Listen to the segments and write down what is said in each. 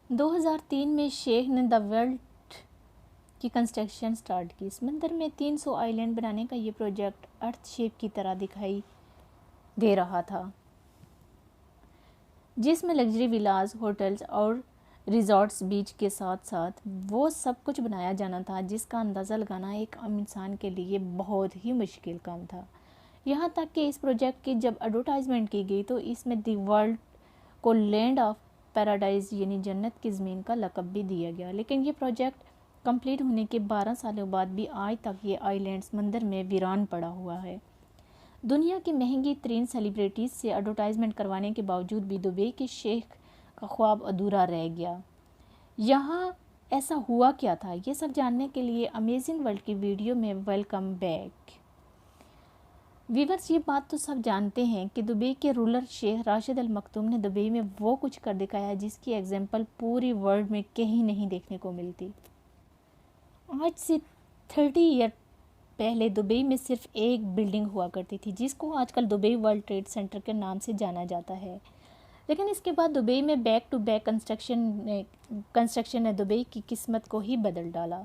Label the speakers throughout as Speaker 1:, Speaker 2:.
Speaker 1: 2003 में शेख ने the world की कंस्ट्रक्शन स्टार्ट की। समंदर में 300 आइलैंड बनाने का ये प्रोजेक्ट अर्थ शेप की तरह दिखाई दे रहा था, जिसमें लग्जरी विलास, होटल्स और रिजॉर्ट्स बीच के साथ साथ वो सब कुछ बनाया जाना था जिसका अंदाज़ा लगाना एक आम इंसान के लिए बहुत ही मुश्किल काम था। यहाँ तक कि इस प्रोजेक्ट की जब एडवर्टाइजमेंट की गई तो इसमें दी वर्ल्ड को लैंड ऑफ पैराडाइज यानी जन्नत की ज़मीन का लक़ब भी दिया गया। लेकिन ये प्रोजेक्ट कंप्लीट होने के 12 सालों बाद भी आज तक ये आइलैंड समंदर में वीरान पड़ा हुआ है। दुनिया की महंगी तरीन सेलिब्रिटीज़ से एडवर्टाइजमेंट करवाने के बावजूद भी दुबई के शेख का ख्वाब अधूरा रह गया। यहाँ ऐसा हुआ क्या था, ये सब जानने के लिए अमेजिंग वर्ल्ड की वीडियो में वेलकम बैक। व्यूअर्स, ये बात तो सब जानते हैं कि दुबई के रूलर शेख राशिद अल मखतूम ने दुबई में वो कुछ कर दिखाया जिसकी एग्जाम्पल पूरी वर्ल्ड में कहीं नहीं देखने को मिलती। आज से 30 ईयर पहले दुबई में सिर्फ एक बिल्डिंग हुआ करती थी जिसको आजकल दुबई वर्ल्ड ट्रेड सेंटर के नाम से जाना जाता है। लेकिन इसके बाद दुबई में बैक टू बैक कंस्ट्रक्शन ने दुबई की किस्मत को ही बदल डाला।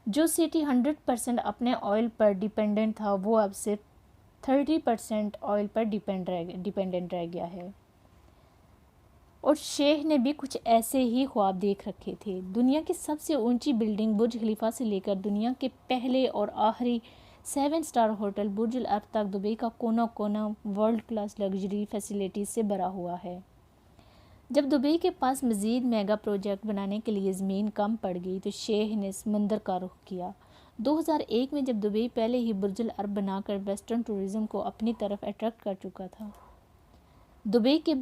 Speaker 1: जो सिटी 100% अपने ऑयल पर डिपेंडेंट था वो अब सिर्फ 30% ऑयल पर डिपेंडेंट रह गया है। और शेख ने भी कुछ ऐसे ही ख्वाब देख रखे थे। दुनिया की सबसे ऊंची बिल्डिंग बुर्ज खलीफा से लेकर दुनिया के पहले और आखिरी 7 स्टार होटल बुर्ज अल अरब तक दुबई का कोना कोना वर्ल्ड क्लास लग्जरी फैसिलिटीज से भरा हुआ है। जब दुबई के पास मज़ीद मेगा प्रोजेक्ट बनाने के लिए ज़मीन कम पड़ गई तो शेख ने समंदर का रुख किया। 2001 में जब दुबई पहले ही बुर्ज अल अरब बनाकर वेस्टर्न टूरिज़्म को अपनी तरफ अट्रैक्ट कर चुका था, दुबई के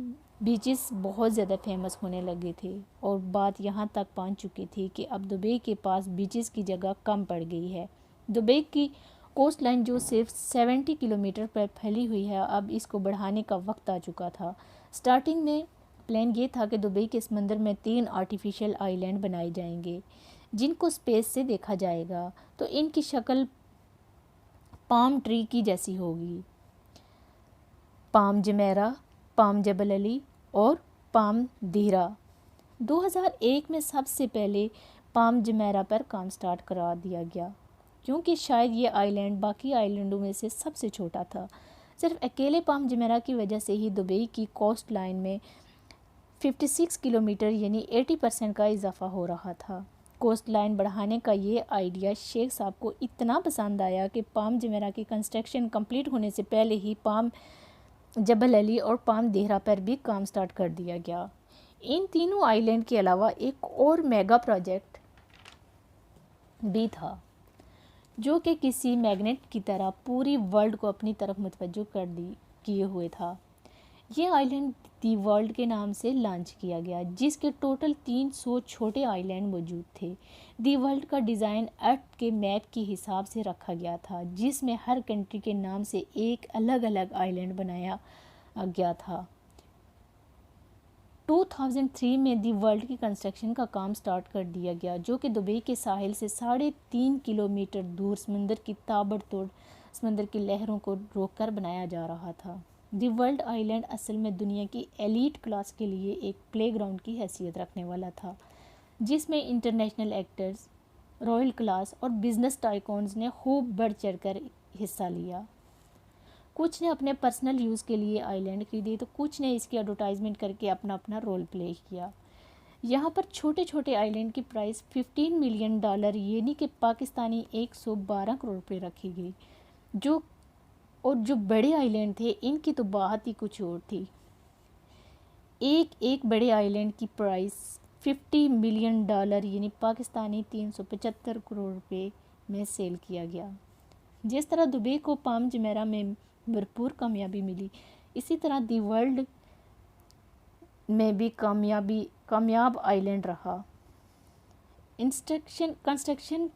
Speaker 1: बीचेस बहुत ज़्यादा फेमस होने लगे थे और बात यहाँ तक पहुँच चुकी थी कि अब दुबई के पास बीचेस की जगह कम पड़ गई है। दुबई की कोस्ट लाइन जो सिर्फ 70 किलोमीटर पर फैली हुई है, अब इसको बढ़ाने का वक्त आ चुका था। स्टार्टिंग में प्लान ये था कि दुबई के समंदर में 3 आर्टिफिशियल आइलैंड बनाए जाएंगे जिनको स्पेस से देखा जाएगा तो इनकी शक्ल पाम ट्री की जैसी होगी। पाम जमेरा, पाम जबल अली और पाम दीरा। 2001 में सबसे पहले पाम जमेरा पर काम स्टार्ट करा दिया गया क्योंकि शायद ये आइलैंड बाकी आइलैंडों में से सबसे छोटा था। सिर्फ अकेले पाम जमेरा की वजह से ही दुबई की कोस्ट लाइन में 56 किलोमीटर यानी 80% का इजाफा हो रहा था। कोस्ट लाइन बढ़ाने का ये आइडिया शेख साहब को इतना पसंद आया कि पाम जमेरा की कंस्ट्रक्शन कंप्लीट होने से पहले ही पाम जबल अली और पाम देहरा पर भी काम स्टार्ट कर दिया गया। इन तीनों आइलैंड के अलावा एक और मेगा प्रोजेक्ट भी था जो कि किसी मैग्नेट की तरह पूरी वर्ल्ड को अपनी तरफ मुतवज्जो किए हुए था। ये आइलैंड दी वर्ल्ड के नाम से लॉन्च किया गया जिसके टोटल 300 छोटे आइलैंड मौजूद थे। दी वर्ल्ड का डिज़ाइन अर्थ के मैप के हिसाब से रखा गया था जिसमें हर कंट्री के नाम से एक अलग अलग आइलैंड बनाया गया था। 2003 में दी वर्ल्ड की कंस्ट्रक्शन का काम स्टार्ट कर दिया गया जो कि दुबई के साहिल से 3.5 किलोमीटर दूर समंदर की ताबड़तोड़ समंदर की लहरों को रोककर बनाया जा रहा था। दी वर्ल्ड आइलैंड असल में दुनिया की एलीट क्लास के लिए एक प्लेग्राउंड की हैसियत रखने वाला था जिसमें इंटरनेशनल एक्टर्स, रॉयल क्लास और बिजनेस टाइकॉन्स ने खूब बढ़ चढ़कर हिस्सा लिया। कुछ ने अपने पर्सनल यूज़ के लिए आइलैंड खरीदे तो कुछ ने इसकी एडवर्टाइजमेंट करके अपना अपना रोल प्ले किया। यहाँ पर छोटे छोटे आइलैंड की प्राइस $15 मिलियन यानी कि पाकिस्तानी 112 करोड़ रुपये रखी गई। जो बड़े आइलैंड थे इनकी तो बात ही कुछ और थी। एक बड़े आइलैंड की प्राइस $50 मिलियन यानी पाकिस्तानी 375 करोड़ रुपये में सेल किया गया। जिस तरह दुबई को पाम जुमेरा में भरपूर कामयाबी मिली, इसी तरह दी वर्ल्ड में भी कामयाब आइलैंड रहा। कंस्ट्रक्शन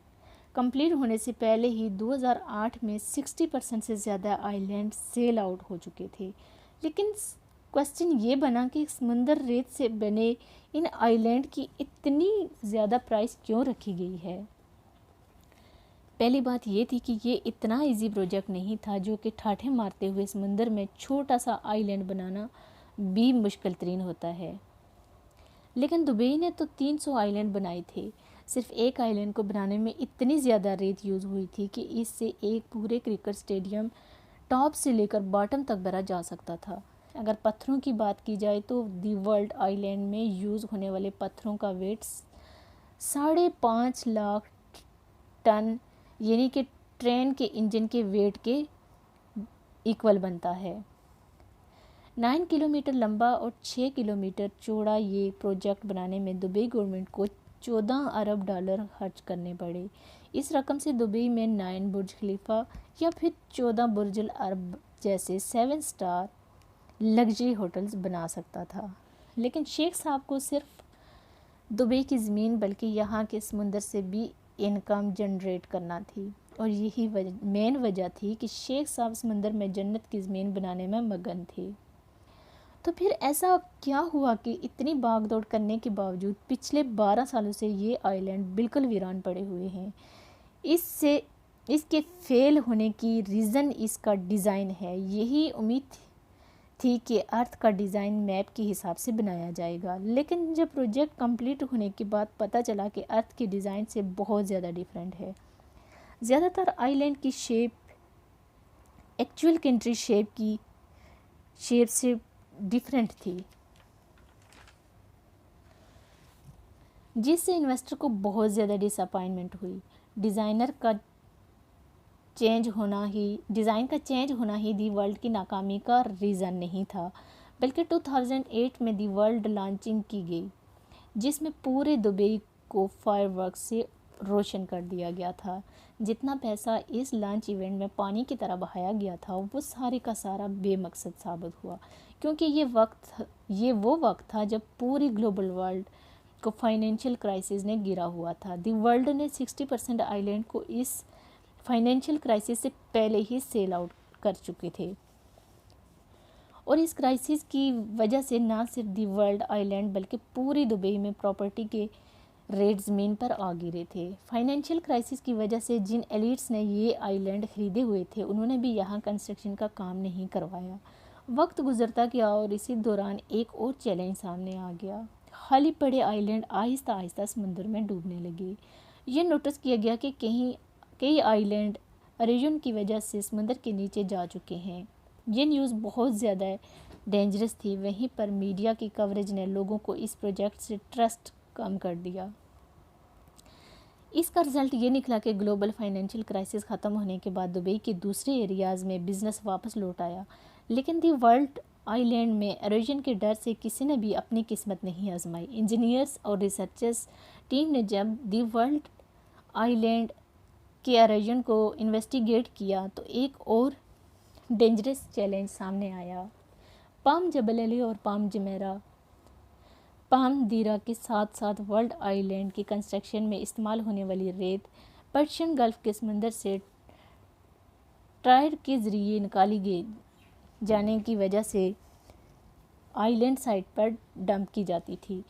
Speaker 1: कंप्लीट होने से पहले ही 2008 में 60% से ज़्यादा आइलैंड सेल आउट हो चुके थे। लेकिन क्वेश्चन ये बना कि समुंदर रेत से बने इन आइलैंड की इतनी ज़्यादा प्राइस क्यों रखी गई है। पहली बात ये थी कि ये इतना इजी प्रोजेक्ट नहीं था जो कि ठाठे मारते हुए समुंदर में छोटा सा आइलैंड बनाना भी मुश्किल तरीन होता है। लेकिन दुबई ने तो 300 आइलैंड बनाए थे। सिर्फ एक आइलैंड को बनाने में इतनी ज़्यादा रेत यूज़ हुई थी कि इससे एक पूरे क्रिकेट स्टेडियम टॉप से लेकर बॉटम तक भरा जा सकता था। अगर पत्थरों की बात की जाए तो दी वर्ल्ड आइलैंड में यूज़ होने वाले पत्थरों का वेट 5.5 लाख टन, यानी कि ट्रेन के इंजन के वेट के इक्वल बनता है। 9 किलोमीटर लंबा और 6 किलोमीटर चौड़ा ये प्रोजेक्ट बनाने में दुबई गवर्नमेंट को 14 अरब डॉलर खर्च करने पड़े। इस रकम से दुबई में 9 बुर्ज खलीफा या फिर 14 बुर्ज अल अरब जैसे 7 स्टार लग्जरी होटल्स बना सकता था। लेकिन शेख साहब को सिर्फ दुबई की ज़मीन बल्कि यहाँ के समुंदर से भी इनकम जनरेट करना थी, और यही मेन वजह थी कि शेख साहब समुंदर में जन्नत की ज़मीन बनाने में मगन थे। तो फिर ऐसा क्या हुआ कि इतनी भाग दौड़ करने के बावजूद पिछले 12 सालों से ये आइलैंड बिल्कुल वीरान पड़े हुए हैं? इसके फेल होने की रीज़न इसका डिज़ाइन है। यही उम्मीद थी कि अर्थ का डिज़ाइन मैप के हिसाब से बनाया जाएगा, लेकिन जब प्रोजेक्ट कंप्लीट होने के बाद पता चला कि अर्थ के डिज़ाइन से बहुत ज़्यादा डिफरेंट है। ज़्यादातर आइलैंड की शेप एक्चुअल कंट्री शेप से डिफरेंट थी, जिससे इन्वेस्टर को बहुत ज़्यादा डिसअपॉइंटमेंट हुई। डिज़ाइन का चेंज होना ही दी वर्ल्ड की नाकामी का रीज़न नहीं था, बल्कि 2008 में दी वर्ल्ड लॉन्चिंग की गई, जिसमें पूरे दुबई को फायरवर्क से रोशन कर दिया गया था। जितना पैसा इस लॉन्च इवेंट में पानी की तरह बहाया गया था, वो सारे का सारा बेमकसद साबित हुआ, क्योंकि ये वो वक्त था जब पूरी ग्लोबल वर्ल्ड को फाइनेंशियल क्राइसिस ने गिरा हुआ था। दी वर्ल्ड ने 60% आइलैंड को इस फाइनेंशियल क्राइसिस से पहले ही सेल आउट कर चुके थे, और इस क्राइसिस की वजह से ना सिर्फ दी वर्ल्ड आइलैंड बल्कि पूरी दुबई में प्रॉपर्टी के रेट ज़मीन पर आ गिरे थे। फाइनेंशियल क्राइसिस की वजह से जिन एलिट्स ने ये आइलैंड खरीदे हुए थे, उन्होंने भी यहाँ कंस्ट्रक्शन का काम नहीं करवाया। वक्त गुजरता गया और इसी दौरान एक और चैलेंज सामने आ गया। खाली पड़े आइलैंड आहिस्ता आहिस्ता समुद्र में डूबने लगे। ये नोटिस किया गया कि कई आइलैंड इरोजन की वजह से समुद्र के नीचे जा चुके हैं। ये न्यूज़ बहुत ज़्यादा डेंजरस थी। वहीं पर मीडिया की कवरेज ने लोगों को इस प्रोजेक्ट से ट्रस्ट कम कर दिया। इसका रिजल्ट ये निकला कि ग्लोबल फाइनेंशियल क्राइसिस ख़त्म होने के बाद दुबई के दूसरे एरियाज़ में बिजनेस वापस लौट आया, लेकिन दी वर्ल्ड आइलैंड में इरोजन के डर से किसी ने भी अपनी किस्मत नहीं आजमाई। इंजीनियर्स और रिसर्चर्स टीम ने जब दी वर्ल्ड आइलैंड के इरोजन को इन्वेस्टिगेट किया तो एक और डेंजरस चैलेंज सामने आया। पाम जबल अली और पाम दीरा के साथ साथ वर्ल्ड आइलैंड की कंस्ट्रक्शन में इस्तेमाल होने वाली रेत पर्शियन गल्फ के समंदर से ट्रायर के ज़रिए निकाली गई जाने की वजह से आइलैंड साइट पर डंप की जाती थी।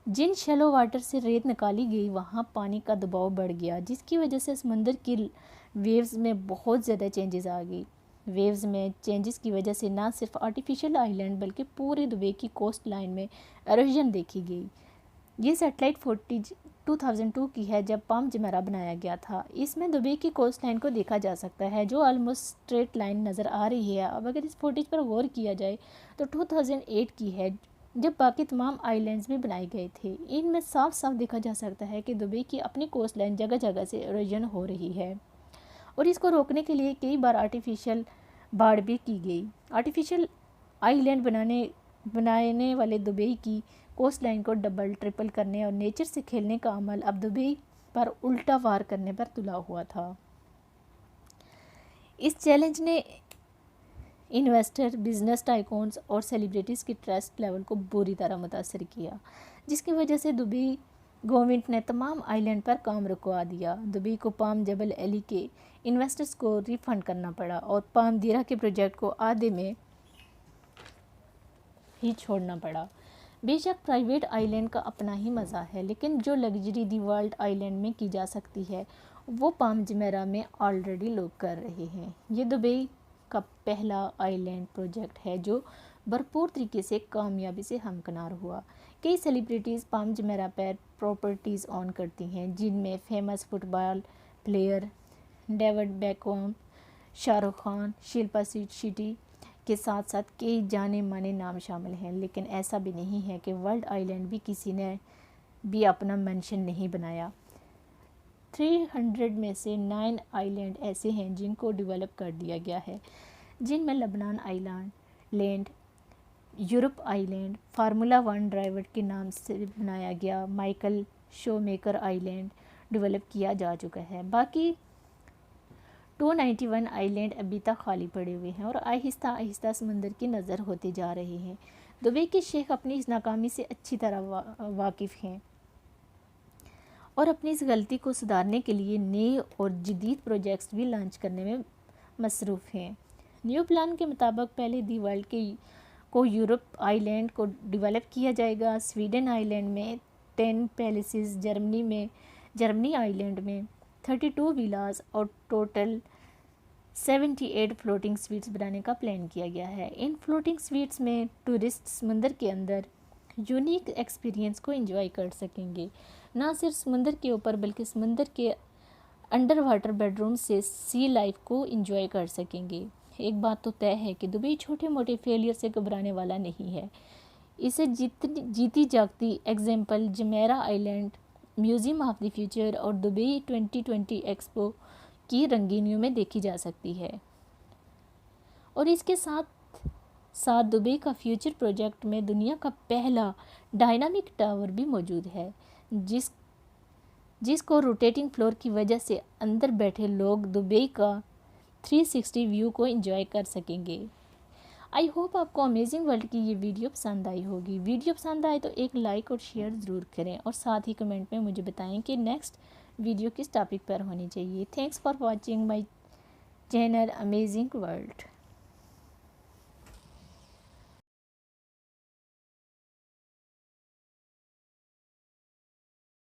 Speaker 1: जिन शैलो वाटर से रेत निकाली गई वहाँ पानी का दबाव बढ़ गया, जिसकी वजह से समंदर की वेव्स में बहुत ज़्यादा चेंजेस आ गई। वेव्स में चेंजेस की वजह से ना सिर्फ आर्टिफिशियल आइलैंड बल्कि पूरे दुबई की कोस्ट लाइन में इरोजन देखी गई। ये सैटेलाइट फुटेज 2002 की है, जब पाम जुमेरह बनाया गया था। इसमें दुबई की कोस्ट लाइन को देखा जा सकता है, जो ऑलमोस्ट स्ट्रेट लाइन नज़र आ रही है। अब अगर इस फुटेज पर गौर किया जाए तो 2008 की है, जब बाकी तमाम आइलैंड्स भी बनाए गए थे। इनमें साफ साफ देखा जा सकता है कि दुबई की अपनी कोस्ट लाइन जगह जगह से इरोजन हो रही है, और इसको रोकने के लिए कई बार आर्टिफिशियल बाढ़ भी की गई। आर्टिफिशियल आइलैंड बनाने वाले दुबई की कोस्ट लाइन को डबल ट्रिपल करने और नेचर से खेलने का अमल अब दुबई पर उल्टा वार करने पर तुला हुआ था। इस चैलेंज ने इन्वेस्टर, बिजनेस टाइकून्स और सेलिब्रिटीज़ की ट्रस्ट लेवल को बुरी तरह मुतासर किया, जिसकी वजह से दुबई गवर्नमेंट ने तमाम आइलैंड पर काम रुकवा दिया। दुबई को पाम जबल अली के इन्वेस्टर्स को रिफंड करना पड़ा और पाम दीरा के प्रोजेक्ट को आधे में ही छोड़ना पड़ा। बेशक प्राइवेट आइलैंड का अपना ही मज़ा है, लेकिन जो लग्जरी दी वर्ल्ड आइलैंड में की जा सकती है वो पाम जुमेरह में ऑलरेडी लोग कर रहे हैं। ये दुबई का पहला आइलैंड प्रोजेक्ट है जो भरपूर तरीके से कामयाबी से हमकिनार हुआ। कई सेलिब्रिटीज़ पाम जुमेरह पर प्रॉपर्टीज़ ऑन करती हैं, जिनमें famous football player David Beckham, Shahrukh Khan, Shilpa Shetty के साथ साथ कई जाने माने नाम शामिल हैं। लेकिन ऐसा भी नहीं है कि वर्ल्ड आइलैंड भी किसी ने भी अपना मेंशन नहीं बनाया। 300 में से 9 आइलैंड ऐसे हैं जिनको डेवलप कर दिया गया है, जिनमें Lebanon island, Europe island formula 1 driver के नाम से बनाया गया माइकल शोमेकर आइलैंड डेवलप किया जा चुका है। बाकी 291 आइलैंड अभी तक खाली पड़े हुए हैं और आहिस्ता आहिस्ता समंदर की नज़र होते जा रहे हैं। दुबई के शेख अपनी इस नाकामी से अच्छी तरह वाकिफ़ हैं और अपनी इस गलती को सुधारने के लिए नए और जदीद प्रोजेक्ट्स भी लॉन्च करने में मसरूफ़ हैं। न्यू प्लान के मुताबिक पहले दी वर्ल्ड को यूरोप आइलैंड को डेवलप किया जाएगा। स्वीडन आइलैंड में 10 पैलेसेस, जर्मनी आइलैंड में 32 विलास और टोटल 78 फ्लोटिंग स्वीट्स बनाने का प्लान किया गया है। इन फ्लोटिंग स्वीट्स में टूरिस्ट समुंदर के अंदर यूनिक एक्सपीरियंस को एंजॉय कर सकेंगे। ना सिर्फ समुंदर के ऊपर बल्कि समुंदर के अंडर वाटर बेडरूम से सी लाइफ को एंजॉय कर सकेंगे। एक बात तो तय है कि दुबई छोटे मोटे फेलियर से घबराने वाला नहीं है। इसे जीती जागती example Jumeirah island, museum of the future और दुबई 2020 एक्सपो की रंगीनियों में देखी जा सकती है। और इसके साथ साथ दुबई का फ्यूचर प्रोजेक्ट में दुनिया का पहला डायनामिक टावर भी मौजूद है, जिसको रोटेटिंग फ्लोर की वजह से अंदर बैठे लोग दुबई का 360 व्यू को एंजॉय कर सकेंगे। आई होप आपको अमेजिंग वर्ल्ड की ये वीडियो पसंद आई होगी। वीडियो पसंद आए तो एक लाइक और शेयर ज़रूर करें और साथ ही कमेंट में मुझे बताएं कि नेक्स्ट वीडियो किस टॉपिक पर होनी चाहिए। Thanks for watching my channel amazing world.